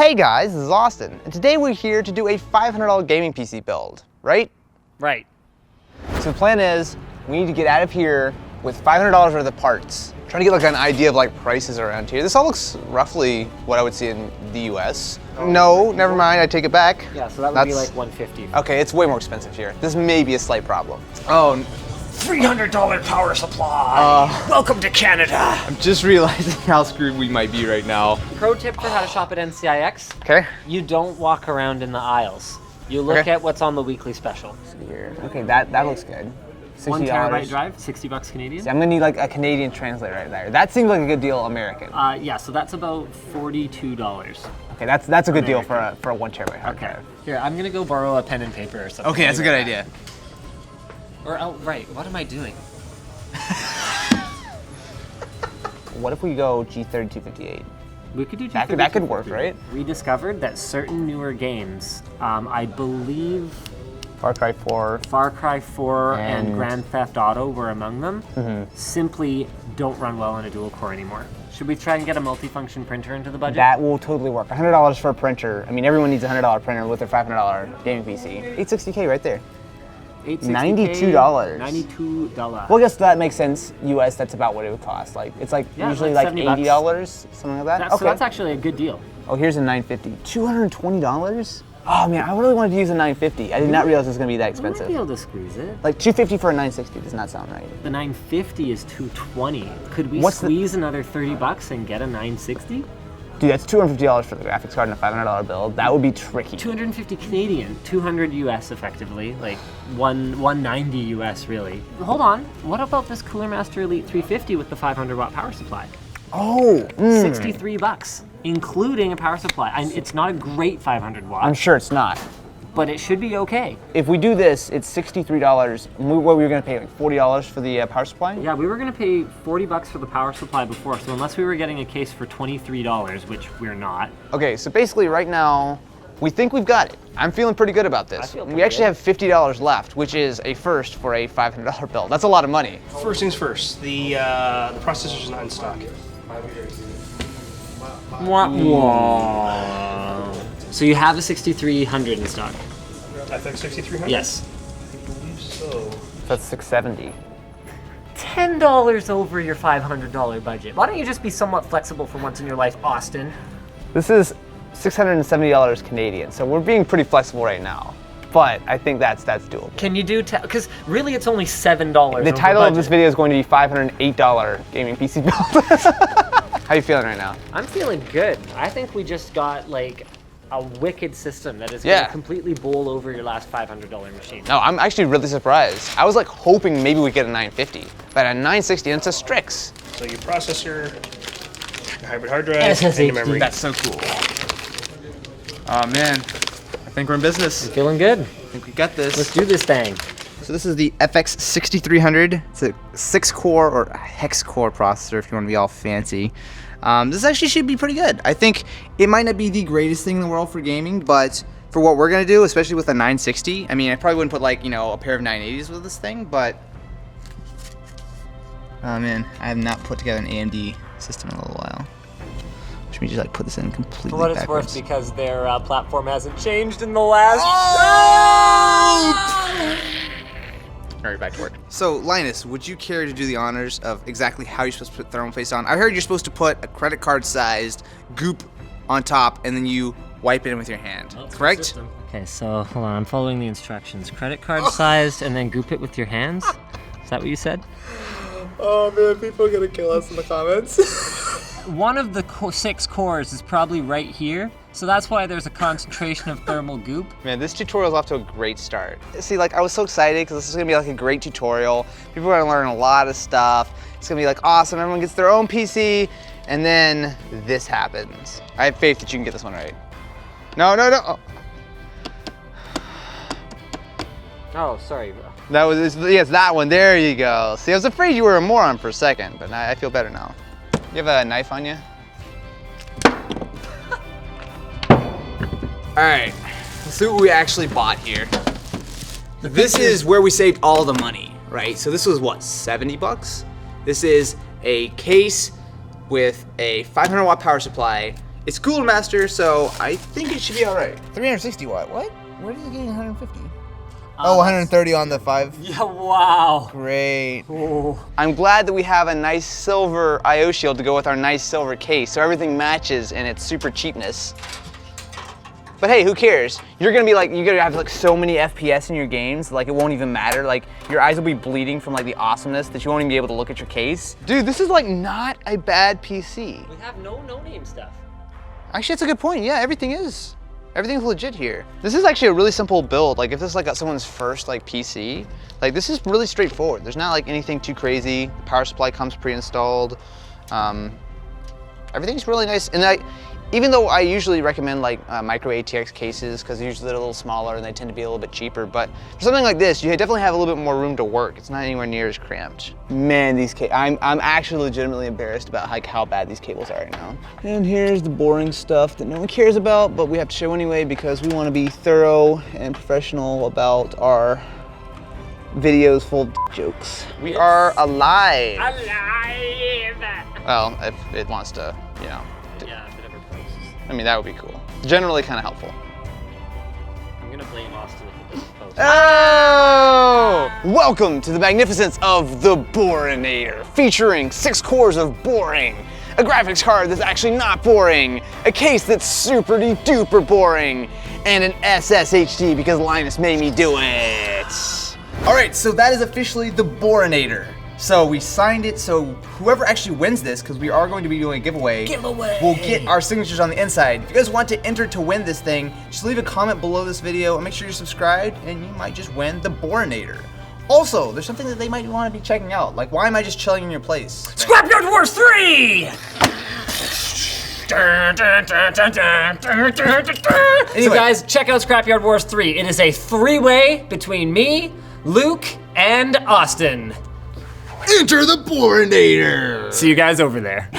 Hey guys, this is Austin, and today we're here to do a $500 gaming PC build, right? Right. So the plan is, we need to get out of here with $500 worth of parts. Trying to get like an idea of like prices around here. This all looks roughly what I would see in the US. No, never mind, I take it back. Yeah, so that would be like $150. Okay, it's way more expensive here. This may be a slight problem. Oh, $300 power supply! Welcome to Canada! I'm just realizing how screwed we might be right now. Pro tip for how to shop at NCIX. Okay. You don't walk around in the aisles. You look Okay. at what's on the weekly special. Here. Okay, that looks good. $60. 1 terabyte drive, $60 Canadian. See, I'm gonna need like a Canadian translator right there. That seems like a good deal American. Yeah, so that's about $42. Okay, that's a good deal for a 1 terabyte hard Okay. drive. Here, I'm gonna go borrow a pen and paper or something. Okay, that's a good idea. Or outright, what am I doing? What if we go G3258? We could do That could work, right? We discovered that certain newer games, I believe Far Cry 4. Far Cry 4 and And- Grand Theft Auto were among them, simply don't run well on a dual core anymore. Should we try and get a multifunction printer into the budget? That will totally work. $100 for a printer. I mean, everyone needs a $100 printer with their $500 gaming PC. 860K right there. $92. $92. Well, I guess that makes sense. US, that's about what it would cost. Like it's like Yeah, usually like like $70, $80, something like that. That's, so that's actually a good deal. Oh, here's a 950. $220? Oh man, I really wanted to use a 950. I did not realize it was gonna be that We might be expensive. able to squeeze it. Like 250 for a 960 does not sound right. The 950 is 220. Could we What's the- squeeze another $30 and get a 960? Dude, that's $250 for the graphics card and a $500 build. That would be tricky. 250 Canadian, 200 US effectively, like 190 US really. Hold on, what about this Cooler Master Elite 350 with the 500 watt power supply? Oh, $63, including a power supply. It's not a great 500 watt, I'm sure it's not. but it should be okay. If we do this, it's $63. What we were gonna pay, like $40 for the power supply? Yeah, we were gonna pay $40 for the power supply before, so unless we were getting a case for $23, which we're not. Okay, so basically right now, we think we've got it. I'm feeling pretty good about this. feel We pretty actually good. have $50 left, which is a first for a $500 build. That's a lot of money. First things first, the processor's not in stock. So you have a 6300 in stock? FX 6300? Yes. I believe so. That's $670. $10 over your $500 budget. Why don't you just be somewhat flexible for once in your life, Austin? This is $670 Canadian, so we're being pretty flexible right now. But I think that's doable. Can you do, because really it's only $7 The title of this video is going to be $508 gaming PC build. How you feeling right now? I'm feeling good. I think we just got like a wicked system that is Yeah. going to completely bowl over your last $500 machine. No, I'm actually really surprised. I was like hoping maybe we'd get a 950, but a 960 and it's a Strix. So your processor, your hybrid hard drive, SSHD. and your memory. That's so cool. Oh man, I think we're in business. Feeling good. I think we got this. Let's do this thing. So this is the FX 6300. It's a 6-core or a hex-core processor if you want to be all fancy. This actually should be pretty good. I think it might not be the greatest thing in the world for gaming, but for what we're gonna do, especially with a 960, I mean, I probably wouldn't put like, you know, a pair of 980s with this thing, but oh man, I have not put together an AMD system in a little while. Which means just like put this in completely For what it's backwards. worth, because their platform hasn't changed in the last... All right, back to work. So, Linus, would you care to do the honors of exactly how you're supposed to put thermal-paste on? I heard you're supposed to put a credit card-sized goop on top, and then you wipe it in with your hand. Correct? Okay, so hold on, I'm following the instructions. Credit card sized and then goop it with your hands? Is that what you said? Oh man, people are gonna kill us in the comments. One of the 6 cores is probably right here, so that's why there's a concentration of thermal goop. Man, this tutorial's off to a great start. See, like, I was so excited because this is gonna be like a great tutorial. People are gonna learn a lot of stuff. It's gonna be like awesome, everyone gets their own PC, and then this happens. I have faith that you can get this one right. No, no, no. Oh. Oh, sorry. That was, yes, that one, there you go. See, I was afraid you were a moron for a second, but now I feel better now. You have a knife on you? All right, let's see what we actually bought here. This is where we saved all the money, right? So this was what, 70 bucks? This is a case with a 500 watt power supply, It's Cooler Master, so I think it should be all right. 360 watt. What? Where did it get 150? Oh, 130 on the 5. Yeah, wow. Great. Ooh. I'm glad that we have a nice silver IO shield to go with our nice silver case, so everything matches in its super cheapness. But hey, who cares? You're gonna be like, you're gonna have like so many FPS in your games, like it won't even matter. Like your eyes will be bleeding from like the awesomeness that you won't even be able to look at your case. Dude, this is like not a bad PC. We have no name stuff. Actually, that's a good point. Yeah, everything's legit here. This is actually a really simple build. Like if this is like someone's first like PC, like this is really straightforward. There's not like anything too crazy. The power supply comes pre-installed. Everything's really nice. And even though I usually recommend like micro ATX cases because usually they're a little smaller and they tend to be a little bit cheaper, but for something like this, you definitely have a little bit more room to work. It's not anywhere near as cramped. Man, these I'm actually legitimately embarrassed about like how bad these cables are right now. And here's the boring stuff that no one cares about, but we have to show anyway because we want to be thorough and professional about our videos full of jokes. We are alive. Alive! Well, if it wants to, you know. Yeah, if it ever posts. I mean, that would be cool. Generally kind of helpful. I'm gonna blame Austin if it doesn't post. Oh! Welcome to the magnificence of the Borinator, featuring 6 cores of boring, a graphics card that's actually not boring, a case that's super duper boring, and an SSHD because Linus made me do it. All right, so that is officially the Borinator. So we signed it, so whoever actually wins this, because we are going to be doing a giveaway, will get our signatures on the inside. If you guys want to enter to win this thing, just leave a comment below this video and make sure you're subscribed, and you might just win the Borinator. Also, there's something that they might want to be checking out. Like, why am I just chilling in your place? Scrapyard Wars 3! Anyway. So guys, check out Scrapyard Wars 3. It is a 3-way between me, Luke, and Austin. Enter the Borinator! See you guys over there.